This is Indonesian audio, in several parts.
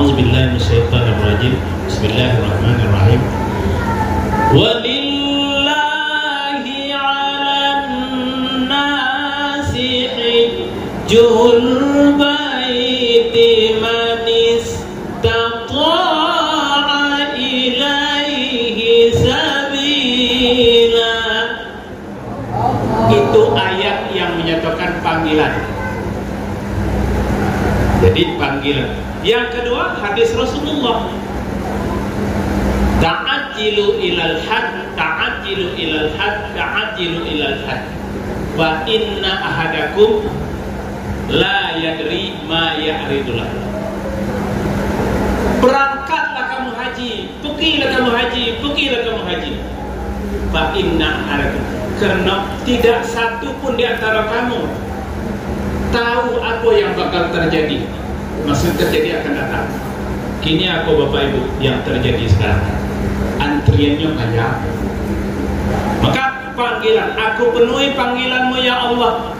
A'udzubillahi minasyaitonirrajim. Bismillahirrahmanirrahim. Walillahi 'alan nasi hijjul baiti man istata'a ilaihi sabila. Itu ayat yang menyatakan panggilan. Jadi panggilan. Yang kedua, hadis Rasulullah, ta'ajjilu ilal had, ta'ajjilu ilal had, ta'ajjilu ilal had, wa inna ahadakum la yadri ma ya'ridullah. Berangkatlah kamu haji, pergilah kamu haji, pergilah kamu haji, wa inna ahadakum, karena tidak satu pun di antara kamu tahu apa yang bakal terjadi. Maksud terjadi akan datang. Kini aku Bapak Ibu yang terjadi sekarang, antriannya banyak. Maka panggilan, aku penuhi panggilanmu ya Allah.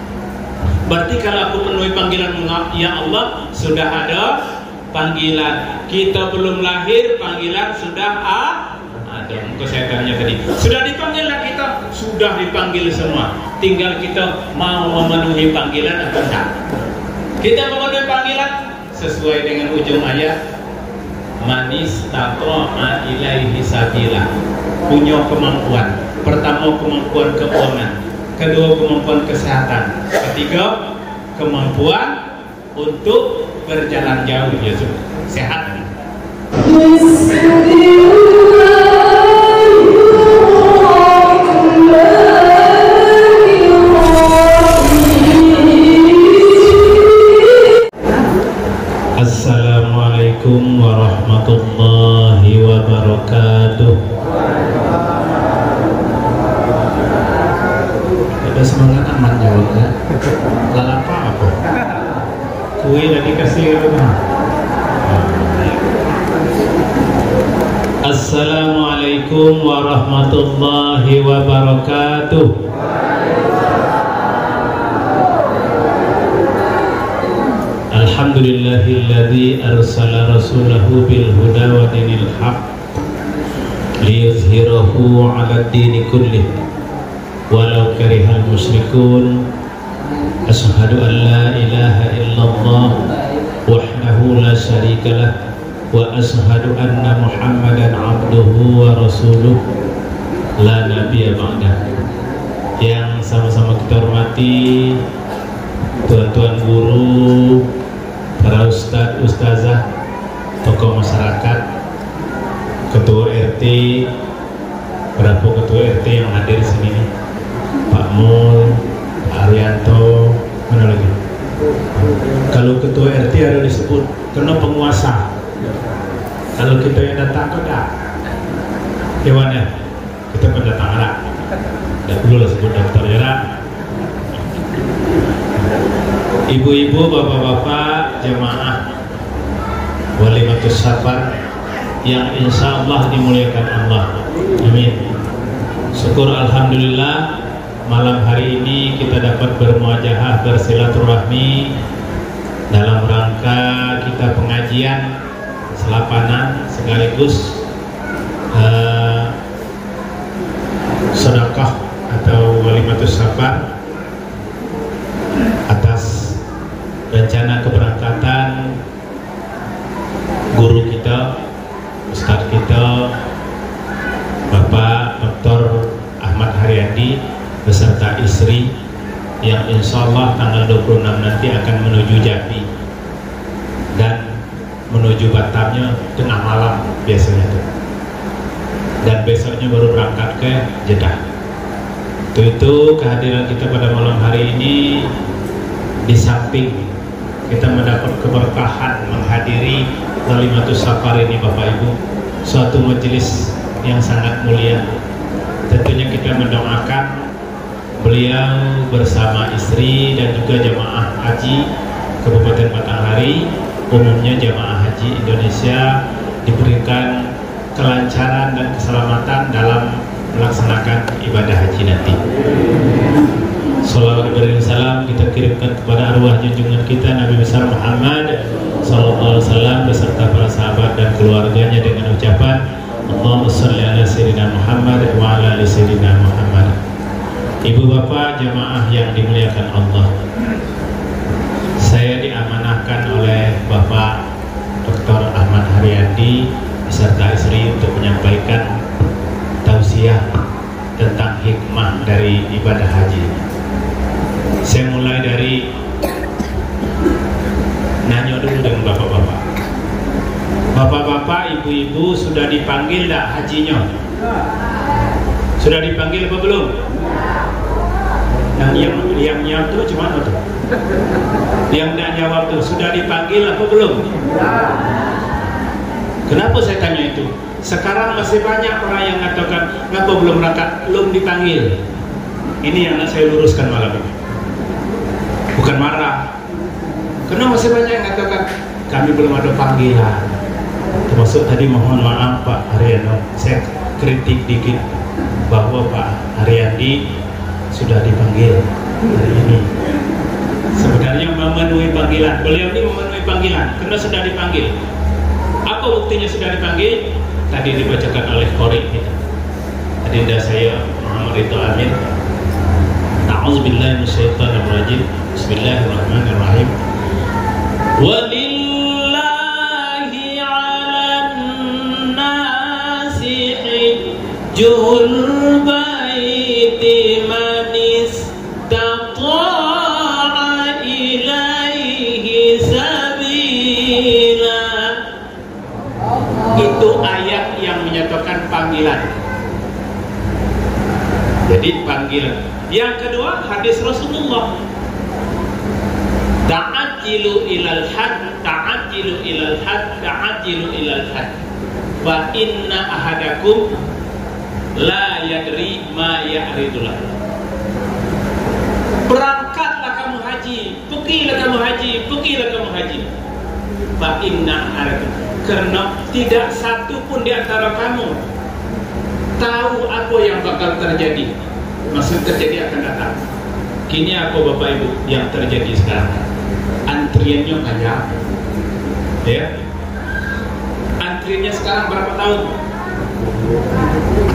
Berarti kalau aku penuhi panggilanmu ya Allah, sudah ada panggilan. Kita belum lahir, panggilan sudah ada. Mungkin saya tanya tadi, sudah dipanggil lah kita? Sudah dipanggil semua. Tinggal kita mau memenuhi panggilan atau tidak. Kita memenuhi panggilan sesuai dengan ujung ayat, manis taqa'a ilaihi sabila. Punya kemampuan. Pertama, kemampuan keuangan. Kedua, kemampuan kesehatan. Ketiga, kemampuan untuk berjalan jauh, ya sudah, sehat. Assalamualaikum warahmatullahi wabarakatuh. Ada semangat aman jawabnya. Lalu apa? Kue udah dikasih rumah. Assalamualaikum warahmatullahi wabarakatuh. Alhamdulillahilladzi arsala rasulahu bil huda wa dinil haq liyuzhirahu 'ala ad-dini kullih walau karihal musyrikun. Asyhadu an la ilaha illallah wahdahu la syarikalah wa asyhadu anna Muhammadan 'abduhu wa rasuluh la nabiyya ba'dah. Yang sama-sama kita hormati tuan-tuan guru, para ustadz, ustazah, tokoh masyarakat, ketua RT, berapa ketua RT yang hadir di sini nih? Pak Mul, Pak Arianto, mana lagi? Kalau ketua RT ada disebut kena penguasa. Kalau kita yang datang ke dah, hewannya kita pendatang anak. Dah dulu lah sebut daftar jarak. Ibu-ibu, bapak-bapak, jemaah Walimatus Safar yang insya Allah dimuliakan Allah, amin. Syukur alhamdulillah, malam hari ini kita dapat bermuajahah, bersilaturahmi dalam rangka kita pengajian selapanan sekaligus sedekah atau Walimatus Safar atas rencana keberangkatan guru kita, ustadz kita, Bapak Dr. Ahmad Haryadi beserta istri yang insya Allah tanggal 26 nanti akan menuju Jambi dan menuju Batamnya tengah malam biasanya tuh, dan besoknya baru berangkat ke Jeddah. Itu kehadiran kita pada malam hari ini, di samping kita mendapat keberkahan menghadiri Walimatus Safar ini Bapak Ibu, suatu majelis yang sangat mulia. Tentunya kita mendoakan beliau bersama istri dan juga jemaah haji Kabupaten Batanghari, umumnya jemaah haji Indonesia, diberikan kelancaran dan keselamatan dalam melaksanakan ibadah haji nanti. Salawat dan salam kita kirimkan kepada arwah junjungan kita Nabi besar Muhammad SAW beserta para sahabat dan keluarganya dengan ucapan Allahumma sholli ala sayyidina Muhammad wa ala ali sayyidina Muhammad. Ibu bapak jamaah yang dimuliakan Allah, saya diamanahkan oleh Bapak Dr. Ahmad Haryadi beserta istri untuk menyampaikan tausiah tentang hikmah dari ibadah haji. Saya mulai dari nanya dulu dengan bapak-bapak. Bapak-bapak, ibu-ibu sudah dipanggil tak hajinya? Sudah dipanggil apa belum? Nah, yang jawab tuh cuma tuh. Yang tidak jawab tuh sudah dipanggil apa belum? Kenapa saya tanya itu? Sekarang masih banyak orang yang mengatakan kenapa belum berangkat, belum dipanggil. Ini yang saya luruskan malam ini. Bukan marah. Karena masih banyak yang mengatakan kami belum ada panggilan. Termasuk tadi mohon maaf Pak Haryadi, saya kritik dikit bahwa Pak Haryadi sudah dipanggil hari ini. Sebenarnya memenuhi panggilan. Beliau ini memenuhi panggilan karena sudah dipanggil. Apa buktinya sudah dipanggil? Tadi dibacakan oleh Qori kita. Adinda saya Muhammad Rito Amin. A'udzubillahi minasyaitonir rajim. Bismillahirrahmanirrahim. Walillahi 'alan nasi hajjul baiti man istata'a ilaihi sabila. Itu ayat yang menyatakan panggilan. Jadi panggilan. Yang kedua hadis Rasulullah. Ta'ajjilu ilal had, ta'ajjilu ilal had, ta'ajjilu ilal had. Wa inna ahadakum la yadri ma ya'ridullah. Berangkatlah kamu haji, pergilah kamu haji, pergilah kamu haji. Fa inna ahadakum, karena tidak satu pun di antara kamu tahu apa yang bakal terjadi. Maksud terjadi akan datang. Kini apa Bapak Ibu yang terjadi sekarang? Antriannya banyak, ya. Antriannya sekarang berapa tahun?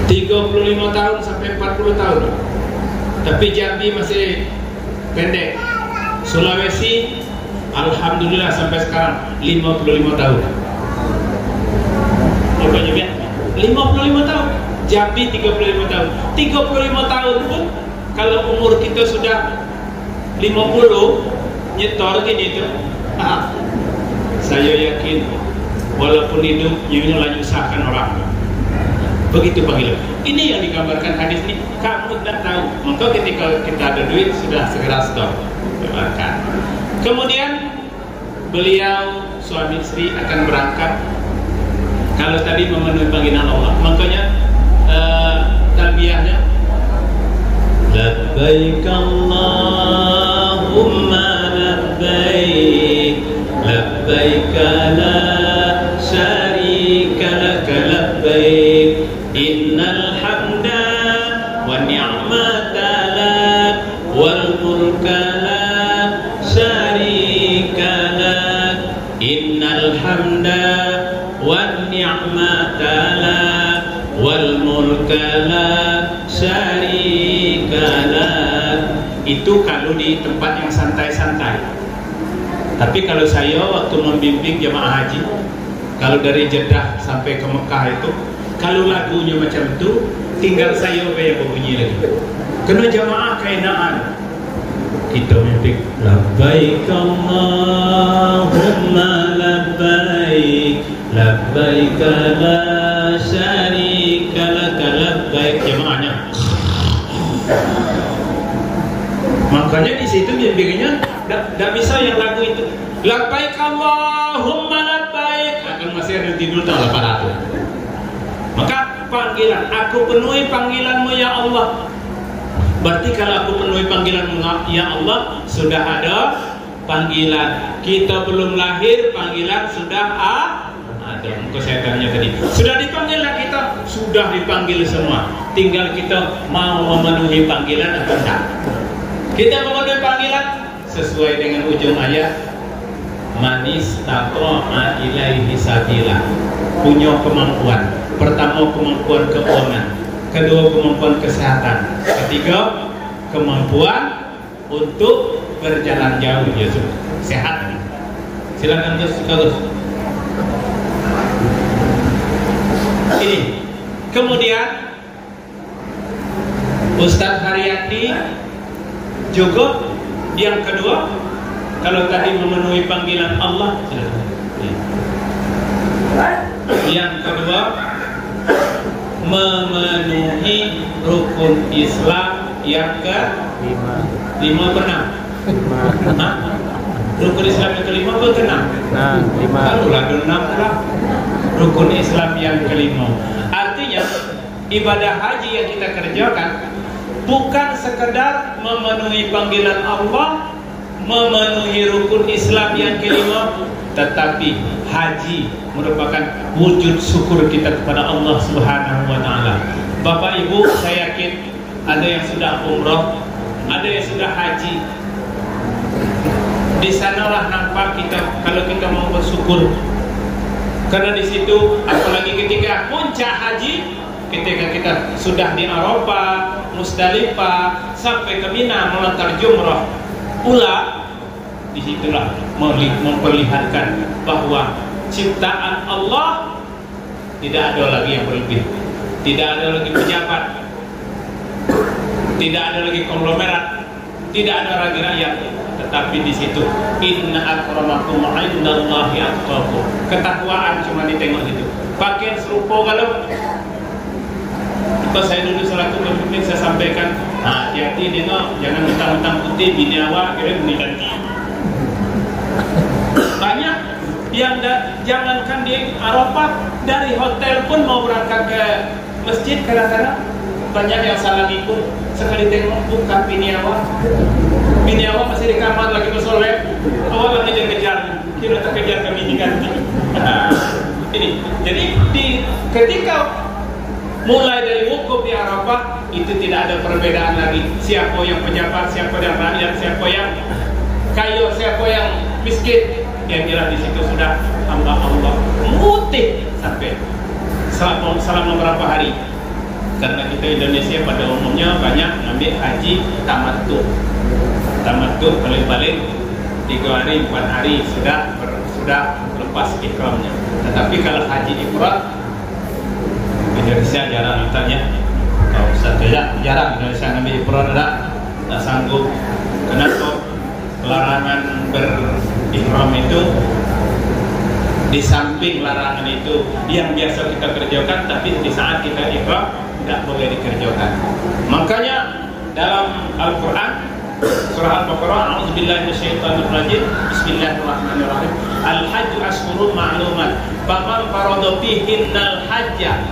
35 tahun sampai 40 tahun. Tapi Jambi masih pendek. Sulawesi, alhamdulillah sampai sekarang 55 tahun. Apa juga? 55 tahun. Jambi 35 tahun. 35 tahun pun kalau umur kita sudah 50 nyetor gini tuh, saya yakin walaupun hidup nyonya nyusahkan orang. Begitu panggilan. Ini yang digambarkan hadis ini. Kamu tidak tahu. Maka ketika kita ada duit sudah segera stop. Kemudian beliau suami istri akan berangkat. Kalau tadi memenuhi panggilan Allah, makanya talbiyahnya labbaik Allahumma labbaik labbaik la syarika lak labbaik innal hamda wan ni'mata lak wal mulka la syarika lak innal hamda wan ni'mata lak wal mulka la syarika lak. Itu kalau di tempat yang santai-santai. Tapi kalau saya waktu membimbing jemaah haji, kalau dari Jeddah sampai ke Mekah itu, kalau lagunya macam itu, tinggal saya yang berbunyi lagi. Kena jemaah kainaan. Kita mimpi labbaik Allahumma labbaik labbaik la syarika lak labbaik. Jemaahnya. Makanya di situ bimbingannya tidak bisa yang lagu itu. Labbaik Allahumma labbaik. Akan masih ada tidur tahun 800. Maka panggilan, aku penuhi panggilanmu ya Allah. Berarti kalau aku penuhi panggilanmu ya Allah, sudah ada panggilan. Kita belum lahir, panggilan sudah ada. Maka saya tanya tadi, sudah dipanggil lah kita? Sudah dipanggil semua. Tinggal kita mau memenuhi panggilan atau tidak. Kita memenuhi panggilan sesuai dengan ujung ayat. manis taqa'a ilaihi sabila, punya kemampuan. Pertama kemampuan keuangan, kedua kemampuan kesehatan, ketiga kemampuan untuk berjalan jauh, ya sehat. Silakan terus. Ini kemudian Ustadz Haryadi juga yang kedua, kalau tadi memenuhi panggilan Allah, yang kedua memenuhi rukun Islam yang ke-5 benar. Rukun Islam yang ke-5 benar. Nah, 5. Kalau lah 6 lah. Rukun Islam yang ke-5. Artinya ibadah haji yang kita kerjakan bukan sekedar memenuhi panggilan Allah, memenuhi rukun Islam yang ke-5, tetapi haji merupakan wujud syukur kita kepada Allah Subhanahu wa taala. Bapak Ibu, saya yakin ada yang sudah umroh, ada yang sudah haji. Di sanalah nampak kita kalau kita mau bersyukur. Karena di situ, apalagi ketika puncak haji, ketika kita sudah di Arafah, Musdalifah sampai ke Mina melontar jumrah pula, disitulah memperlihatkan bahwa ciptaan Allah tidak ada lagi yang berlebih, tidak ada lagi pejabat, tidak ada lagi konglomerat, tidak ada lagi rakyat, tetapi di situ inna akramakum indallahi atqakum. Ketakwaan cuma ditengok itu. Pakaian serupa kalau itu saya dulu selaku pemimpin saya sampaikan, hati-hati nengok, jangan mentang-mentang putih bini awak kira bini ganti. Banyak yang jangankan di Arafah, dari hotel pun mau berangkat ke masjid kadang-kadang banyak yang salah ngikut. Sekali tengok bukan bini awak masih di kamar lagi bersolek, awak lagi ngejar-ngejar, kira terkejar ke bini ganti. Ini jadi ketika mulai dari wukuf di Arafah itu tidak ada perbedaan lagi. Siapa yang pejabat, siapa yang rakyat, siapa yang kaya, siapa yang miskin. Yang jelas di situ sudah hamba Allah mutih sampai selama berapa hari. Karena kita Indonesia pada umumnya banyak ngambil haji tamattu paling-paling 3 hari 4 hari sudah lepas ihramnya. Tetapi kalau haji ifrad Indonesia jarang ditanya. Kalau Ustaz jarang Indonesia ngambil ifrad, tak sanggup. Kenapa? Larangan berihram itu, di samping larangan itu yang biasa kita kerjakan, tapi di saat kita ihram tidak boleh dikerjakan. Makanya dalam Al-Quran surah Al-Baqarah, a'udzubillahi minasyaitonirrajim, bismillahirrahmanirrahim, al-hajju ashhurun ma'lumat, faman farada fihinnal hajja.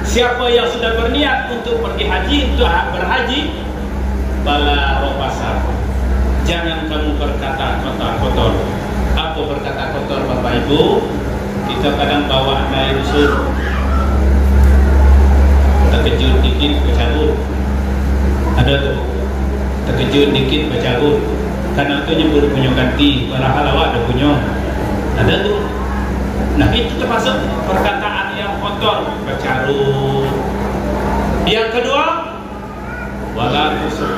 Siapa yang sudah berniat untuk pergi haji, untuk berhaji, fala rafasa, jangan kamu berkata kotor-kotor. Apa berkata kotor, Bapak Ibu? Kita kadang bawa anak usul, terkejut dikit bercabut. Ada tuh, terkejut dikit bercabut. Karena itu nyebut punya ganti, padahal awak ada punya. Ada tuh. Nah itu termasuk perkataan yang kotor, bercarut. Yang kedua, wala tusuk,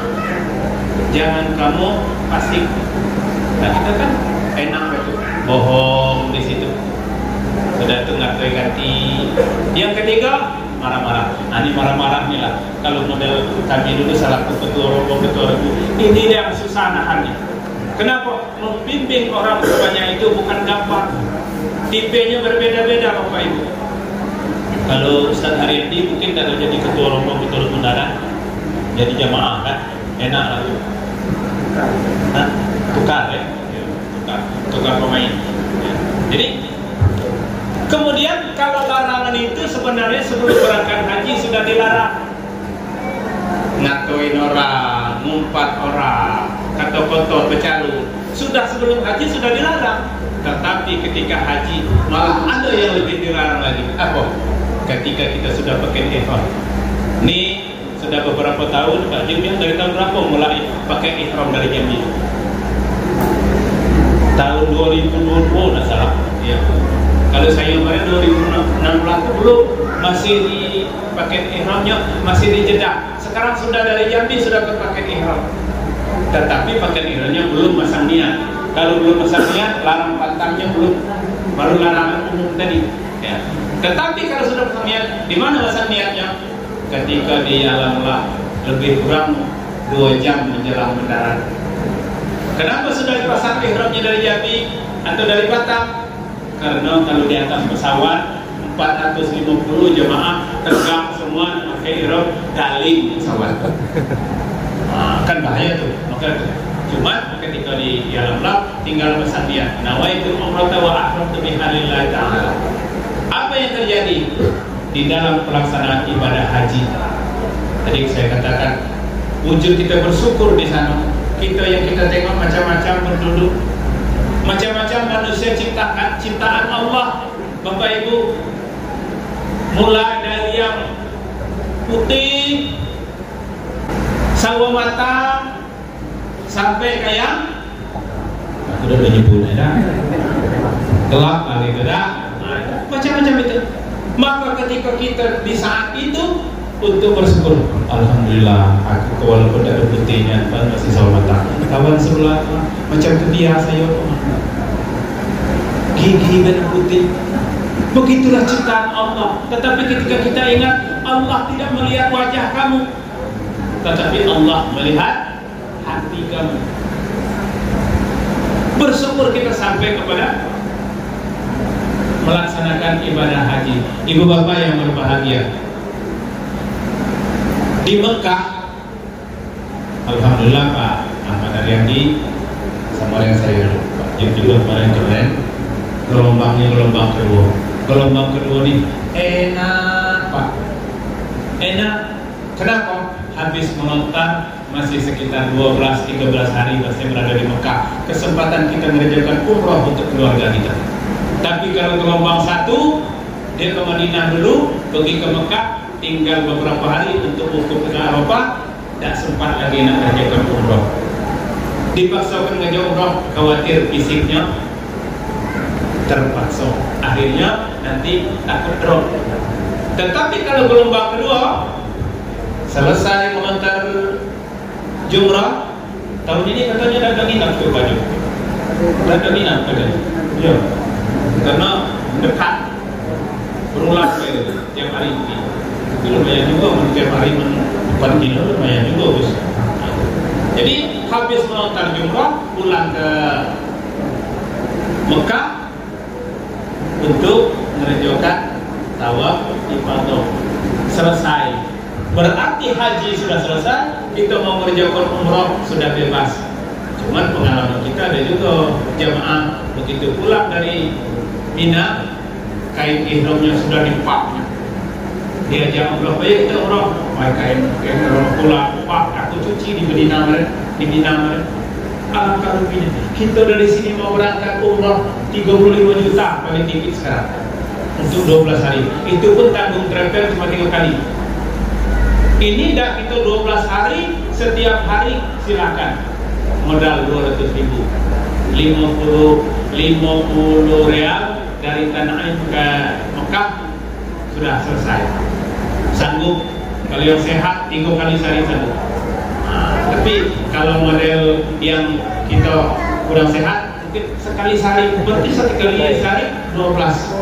jangan kamu pasik. Nah kita kan enak betul, bohong di situ. Sudah itu nggak ganti. Yang ketiga, marah-marah. Ini marah-marah nih lah. Kalau model kami dulu salah ketua rombongan, ini yang susah nahannya. Kenapa? Membimbing orang tuanya itu bukan gampang. Tipenya berbeda-beda, Bapak Ibu. Kalau Ustaz Haryadi mungkin kalau jadi ketua rombongan betul mendarat, jadi jamaah kan, enak lah tuh. Tukar ya, tukar pemain. Ya. Jadi kemudian kalau larangan itu sebenarnya sebelum berangkat haji sudah dilarang. Ngatoin orang, ngumpat orang, kata kotor, bercarut, sudah sebelum haji sudah dilarang. Tetapi ketika haji malah ada yang lebih dilarang lagi. Apa? Ketika kita sudah pakai ihram. Nih sudah beberapa tahun Pak Jim, yang dari tahun berapa mulai pakai ihram dari Jambi? tahun 2020 nggak salah ya. Kalau saya kemarin 2016 belum, masih di paket ihramnya masih di Jeddah. Sekarang sudah dari Jambi sudah ke paket ihram, tetapi paket ihramnya belum masang niat. Kalau belum masang niat, larang pantangnya belum, baru larangan umum tadi ya. Tetapi kalau sudah masang niat, di mana masang niatnya? Ketika di alam lah lebih kurang 2 jam menjelang mendarat. Kenapa sudah dipasang ihramnya dari Jambi atau dari Batam? Karena kalau di atas pesawat 450 jemaah terbang semua pakai ihram, galing pesawat. Nah, kan bahaya tuh. Maka cuma ketika di alam lah tinggal pesan dia, nawaitu umrata wa ahramtu bihalillah ta'ala. Apa yang terjadi di dalam pelaksanaan ibadah haji? Tadi saya katakan wujud kita bersyukur di sana. Kita yang kita tengok macam-macam penduduk, macam-macam manusia ciptaan Allah, Bapak Ibu, mulai dari yang putih, sawo matang, sampai kayak aku udah nyebut ya, gelap kali itu dah, macam-macam itu. Maka ketika kita di saat itu untuk bersyukur, alhamdulillah, aku walaupun ada putihnya, masih sawo matang. Kawan sebelah macam itu biasa ya, gigi dan putih. Begitulah ciptaan Allah. Tetapi ketika kita ingat Allah tidak melihat wajah kamu, tetapi Allah melihat hati kamu. Bersyukur kita sampai kepada melaksanakan ibadah haji. Ibu bapak yang berbahagia, di Mekah, alhamdulillah Pak Ahmad Ariandi sama yang saya Pak Jim juga kemarin gelombang kedua. Gelombang kedua nih enak Pak, enak. Kenapa? Habis menonton masih sekitar 12-13 hari masih berada di Mekah, kesempatan kita mengerjakan umroh untuk keluarga kita. Tapi kalau gelombang 1 dia ke Madinah dulu, pergi ke Mekah, tinggal beberapa hari untuk wukuf ke Arafah, tak sempat lagi nak kerjakan umroh. Dipaksakan kerja umroh, khawatir fisiknya terpaksa, akhirnya nanti takut drop. Tetapi kalau gelombang kedua selesai mengantar jumrah, tahun ini katanya ada nginap ke Baju, ada nginap katanya, ya, karena dekat berulang tiap hari ini. Itu lumayan juga, tiap hari 4 kilo lumayan juga bos. Jadi habis menonton jumrah, pulang ke Mekah untuk mengerjakan tawaf ifadah. Selesai, berarti haji sudah selesai, kita mau mengerjakan umroh sudah bebas. Cuman pengalaman kita ada juga jamaah begitu pulang dari Mina, kain ihramnya sudah dipak. Diajak umroh, baik kita umroh, kain ihram pulang, pak aku cuci di Medina Meren. Alangkah rupiahnya. Kita dari sini mau berangkat umroh 35 juta paling tinggi sekarang untuk 12 hari. Itu pun tanggung travel cuma 3 kali. Ini dah kita 12 hari, setiap hari silakan. Modal 200.000, 50 real dari Tanah Air ke Mekah sudah selesai. Sanggup kalau yang sehat 3 kali sehari sanggup. Tapi kalau model yang kita kurang sehat mungkin sekali sehari, berarti sekali sehari 12.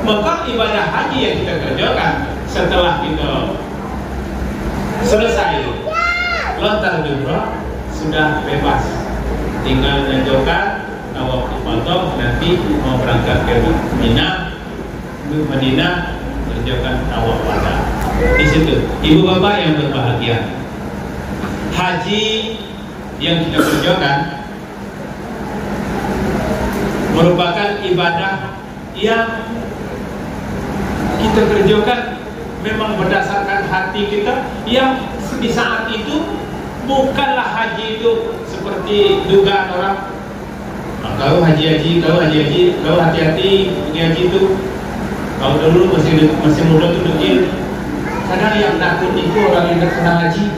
Maka ibadah haji yang kita kerjakan setelah kita selesai lontar jumrah sudah bebas, tinggal mengerjakan tawaf ifadah. Nanti mau berangkat ke Mina, ke Madinah, mengerjakan tawaf wada. Di situ, ibu bapak yang berbahagia, haji yang kita kerjakan merupakan ibadah yang kita kerjakan memang berdasarkan hati kita, yang di saat itu bukanlah haji itu seperti dugaan orang, kau haji, kau hati-hati pergi haji itu, kau dulu masih muda tuh degil. Kadang yang takut itu orang yang terkenal haji.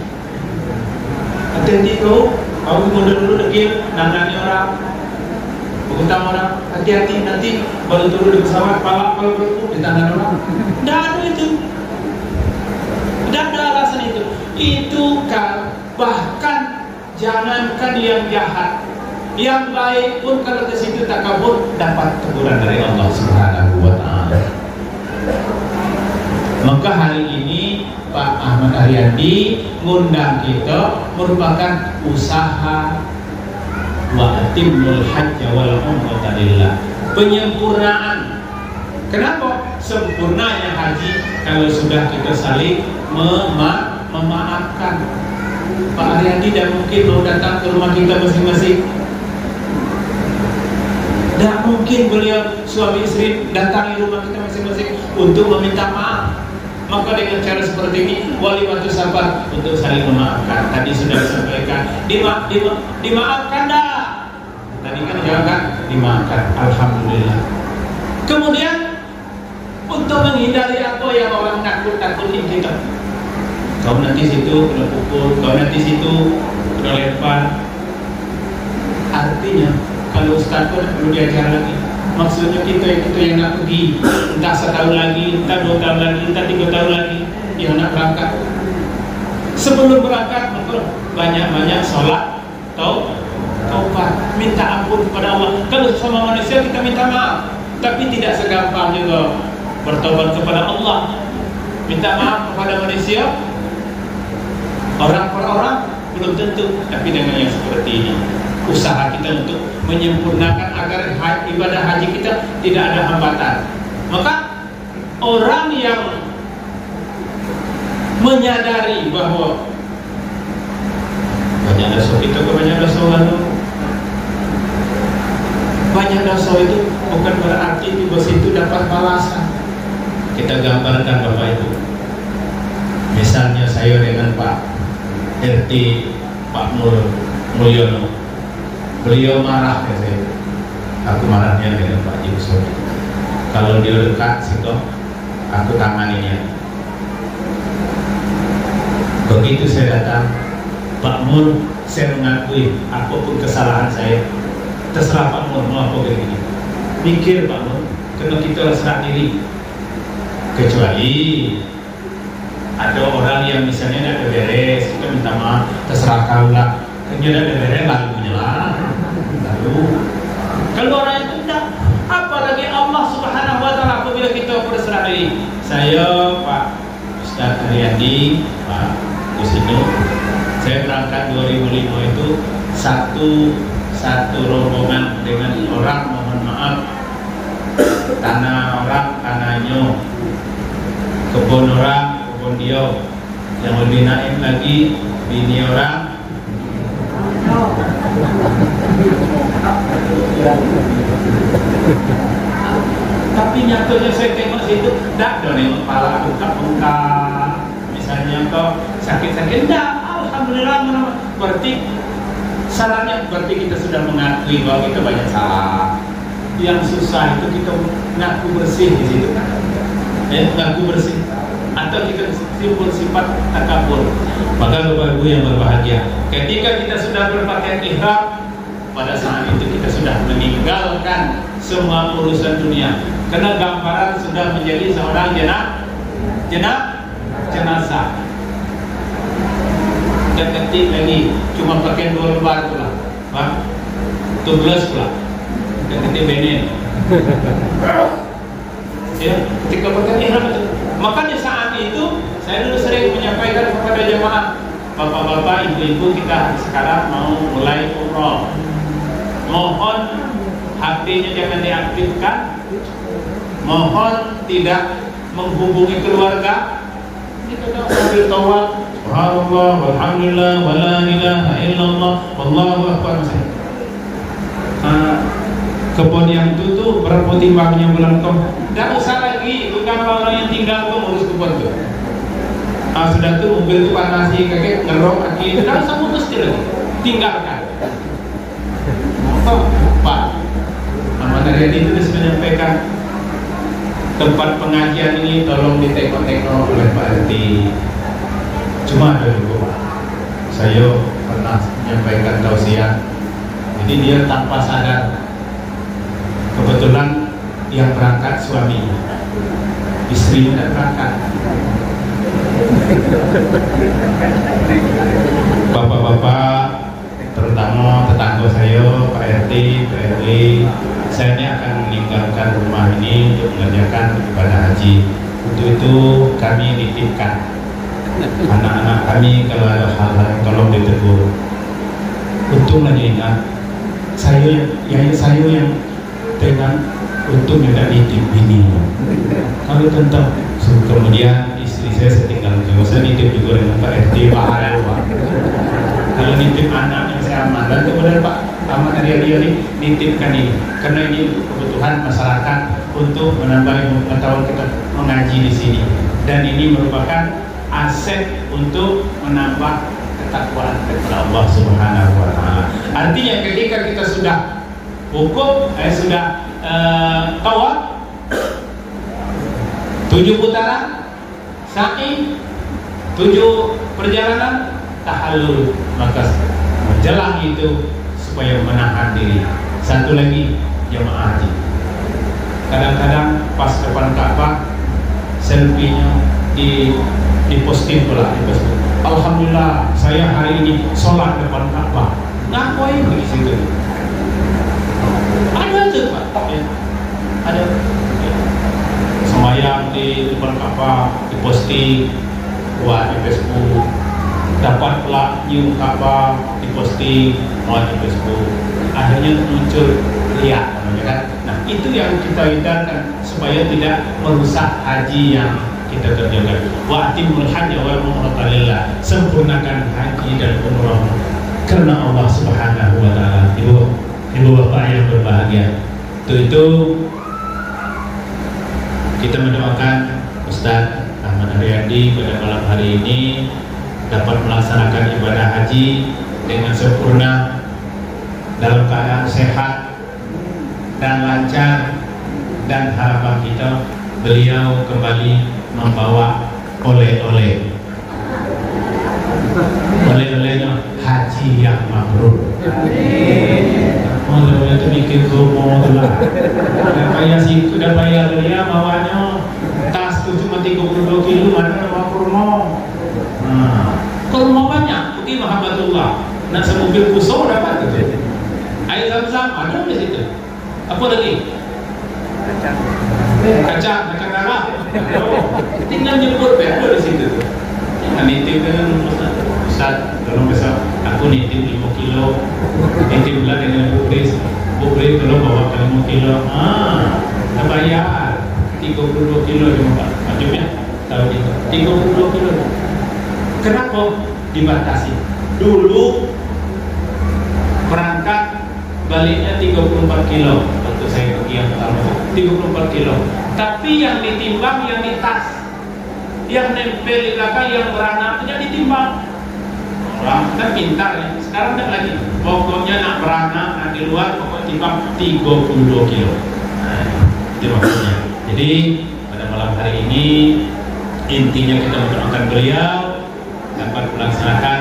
Hati-hati kau muda dulu degil, nangani orang. Utang orang, hati-hati nanti baru turun di pesawat, pala berpuk di tangan orang. Tidak ada itu. Tidak ada alasan itu. Itu kan bahkan jangankan yang jahat, yang baik pun kalau ke situ takabur dapat teguran dari Allah Subhanahu wa taala. Maka hari ini Pak Ahmad Ariandi ngundang kita merupakan usaha wa atimul hajja wal umrata lillah, penyempurnaan. Kenapa? Sempurnanya haji kalau sudah kita saling memaafkan. Pak Ariandi tidak mungkin mau datang ke rumah kita masing-masing. Tidak mungkin beliau suami istri datangi rumah kita masing-masing untuk meminta maaf. Maka dengan cara seperti ini walimatus sabar untuk saling memaafkan. Tadi sudah disampaikan, dimaafkan dah. Tadi kan jangan dimaafkan, alhamdulillah. Kemudian untuk menghindari apa yang orang takut-takutin kita. Kau nanti situ kena pukul, kau nanti situ kena lempar. Artinya kalau Ustaz pun perlu diajar lagi. Maksudnya kita yang nak pergi, entah setahun lagi, entah 2 tahun lagi, entah 3 tahun lagi, yang nak berangkat. Sebelum berangkat, maka banyak-banyak sholat, taubat, minta ampun kepada Allah. Kalau sama manusia kita minta maaf, tapi tidak segampang juga bertobat kepada Allah. Minta maaf kepada manusia, orang per orang belum tentu, tapi dengan yang seperti ini. Usaha kita untuk menyempurnakan agar ibadah haji kita tidak ada hambatan. Maka orang yang menyadari bahwa banyak dosa kita banyak dosa lalu, banyak dosa itu bukan berarti di situ dapat balasan. Kita gambarkan Bapak Ibu, misalnya saya dengan Pak RT Pak Mulyono, beliau marah ke saya. Aku marahnya dengan Pak Yusuf. Kalau dia dekat situ, aku tanganinya. Begitu saya datang, Pak Mul, saya mengakui apapun kesalahan saya. Terserah Pak Mul mau apa begini. Pikir Pak Mul, karena kita serah diri. Kecuali ada orang yang misalnya tidak ada beres, kita minta maaf, terserah kau lah. Kerja tidak beres lalu menyelah. Lalu kalau orang itu tidak, apalagi Allah Subhanahu wa taala apabila kita berserah diri. Saya Pak Ustaz Ariandi, Pak Kusino, saya berangkat 2005 itu satu rombongan dengan orang, mohon maaf, tanah orang tanahnya, kebun orang kebun dia, yang lebih naik lagi bini orang. Tapi nyatanya saya tengok situ, tidak dong kepala bengkak-bengkak, misalnya kau sakit-sakit, tidak, alhamdulillah. Berarti salahnya, berarti kita sudah mengakui bahwa kita banyak salah. Yang susah itu kita ngaku bersih di situ kan, ngaku bersih, atau kita timbul sifat takabur. Maka Bapak Ibu yang berbahagia, ketika kita sudah berpakaian ihram, pada saat itu kita sudah meninggalkan semua urusan dunia, karena gambaran sudah menjadi seorang jenazah. Dan ketik lagi cuma pakai 2 lembar pula, Pak, tubeless pula, dan ketik benin. Ya, ketika pakai ihram itu. Makanya saat itu saya dulu sering menyampaikan kepada jemaah, bapak-bapak, ibu-ibu, kita sekarang mau mulai umroh. Mohon HP-nya jangan diaktifkan, mohon tidak menghubungi keluarga. Kita sambil tawaf, subhanallah, walhamdulillah, wala ilaha illallah, wallahu akbar. Kebun yang itu tuh berapa timbangnya bulan kau? Tidak usah lagi, bukan orang yang tinggal tuh ngurus kebun tuh. Sudah tuh mobil tuh panasi kakek ngerok kaki, tidak usah putus lagi, tinggalkan. Pak Ahmad Ariandi itu sudah menyampaikan, tempat pengajian ini tolong ditengok-tengok oleh Pak RT. Cuma ada dulu Pak, saya pernah menyampaikan tausiah, jadi dia tanpa sadar Kebetulan yang berangkat suaminya, istrinya tidak berangkat. Bapak-bapak, terutama tetangga saya, Pak RT, Pak RW, saya ini akan meninggalkan rumah ini untuk mengerjakan ibadah haji. Untuk itu kami nitipkan anak-anak kami kalau ada hal-hal yang tolong ditegur. Untung aja ingat, saya yang dengan untung tidak nitip ini. Kalau tentang kemudian istri saya tinggal juga, saya nitip juga dengan Pak RT, Pak RW. Kalau nitip anak yang saya aman, dan kemudian Pak Ahmad dia ini nitipkan ini, karena ini kebutuhan masyarakat untuk menambah pengetahuan kita mengaji di sini, dan ini merupakan aset untuk menambah ketakwaan kepada Allah Subhanahu wa Ta'ala. Artinya ketika kita sudah hukum, sudah tawaf 7 putaran, sa'i 7 perjalanan, tahallul, maka menjelang itu supaya menahan diri. Satu lagi, jamaah haji. Kadang-kadang pas depan Ka'bah, selfie-nya diposting pula, diposting. Alhamdulillah, saya hari ini sholat depan Ka'bah. Ngapain di situ? Ada tuh Pak, ya. Ada. Ya. Semayang di depan Ka'bah, diposting, buat di Facebook. Dapat pula nyium Ka'bah, diposting, buat di Facebook. Akhirnya muncul riya, kan? Nah, itu yang kita hindarkan supaya tidak merusak haji yang kita kerjakan. Wa atimul hajja wal umrata lillah. Sempurnakan haji dan umrah karena Allah Subhanahu wa Ta'ala. Ibu bapak yang berbahagia, itu kita mendoakan Ustaz Ahmad Haryadi pada malam hari ini dapat melaksanakan ibadah haji dengan sempurna, dalam keadaan sehat dan lancar, dan harapan kita beliau kembali membawa oleh-oleh. Oleh-olehnya haji yang mabrur. Oleh-oleh itu bikin rumah tu lah. Udah bayar dia bawanya tas tu cuma 32 kilo, mana bawa kurma. Kurma banyak, mungkin Mahabatullah. Nak semobil kusau dapat itu. Air zam-zam ada di situ. Apa lagi? Kacang darah. Tinggal nyebut ada di situ. Yang nitip kan Ustaz, tolong besok aku nitip 5 kilo. Nitip pula dengan bukris tolong bawa ke 5 kilo. Tak bayar 32 kilo cuma Pak. Macamnya tahu itu 32 kilo. Kenapa dibatasi? Dulu berangkat baliknya 34 kilo. Waktu saya pergi yang pertama 34 kilo. Tapi yang ditimbang yang di tas, yang nempel di belakang, yang beranak tidak ditimbang. Orang kan pintar ya. Sekarang tidak lagi. Pokoknya nak beranak, nak di luar, pokoknya timbang 32 kilo. Nah, itu maksudnya. Jadi pada malam hari ini intinya kita mendoakan beliau dapat melaksanakan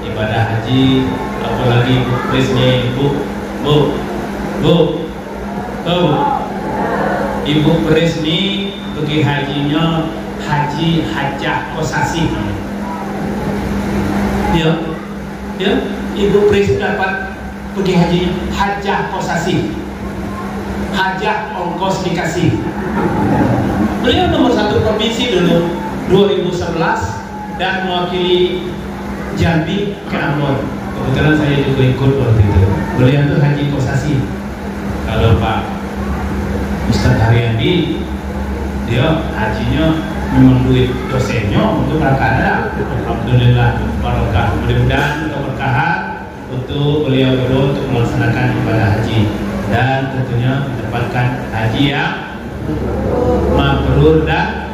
ibadah haji. Apalagi presnya Ibu Presni pergi hajinya haji hajah kosasi. Ya, Ibu Pres dapat pergi hajinya hajah kosasi, hajah ongkos dikasih. Beliau nomor 1 provinsi dulu 2011 dan mewakili Jambi ke Ambon. Kebetulan saya juga ikut waktu itu. Beliau itu haji kosasi. Kalau Pak Ustaz Haryadi, dia hajinya memang duit dosennya untuk berangkat. Alhamdulillah, barokah. Mudah-mudahan keberkahan untuk beliau dulu untuk melaksanakan ibadah haji, dan tentunya mendapatkan haji yang mabrur dan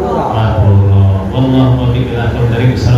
mabrur. Wallahu a'lam bishawab.